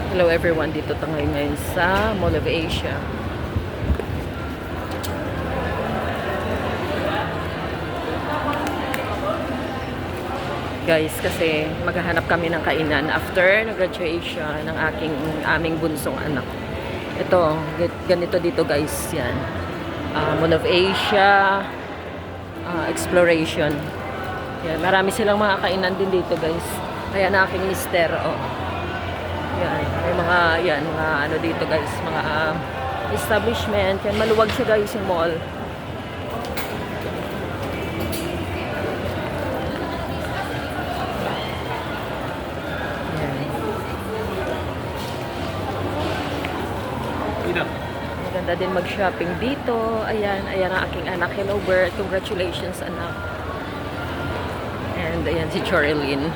Hello everyone, dito tayo ngayon sa Mall of Asia. Guys, kasi maghahanap kami ng kainan after graduation ng aming bunsong anak. Ito, ganito dito guys, yan. Mall of Asia, exploration. Yan, marami silang mga kainan din dito guys. Kaya na aking mister, oh. Yan, may mga, yan, mga ano dito guys, mga establishment. Yan, maluwag siya guys yung mall. Yan. Maganda din mag-shopping dito. Ayan, ayan ang aking anak. Hello Bert, congratulations anak. And ayan si Chorilyn.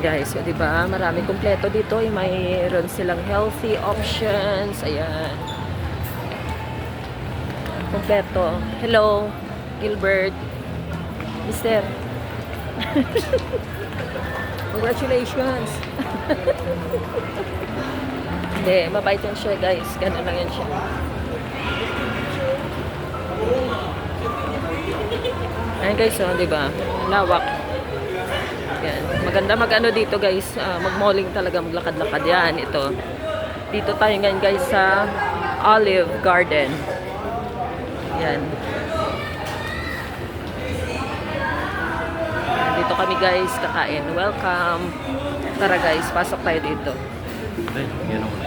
Guys, so, diba, marami kumpleto dito. Mayroon silang healthy options. Ayan. Kumpleto. Hello, Gilbert. Mister. Congratulations. Hindi, mabait yan siya, guys. Ganun lang yan siya. Ayan, guys, oh, diba? Lawak. Yan. Maganda mag-ano dito guys, mag-malling talaga, maglakad-lakad yan. Ito. Dito tayo ngayon guys sa Olive Garden. Yan. Dito kami guys kakain. Welcome. Tara guys, pasok tayo dito. Yan ako.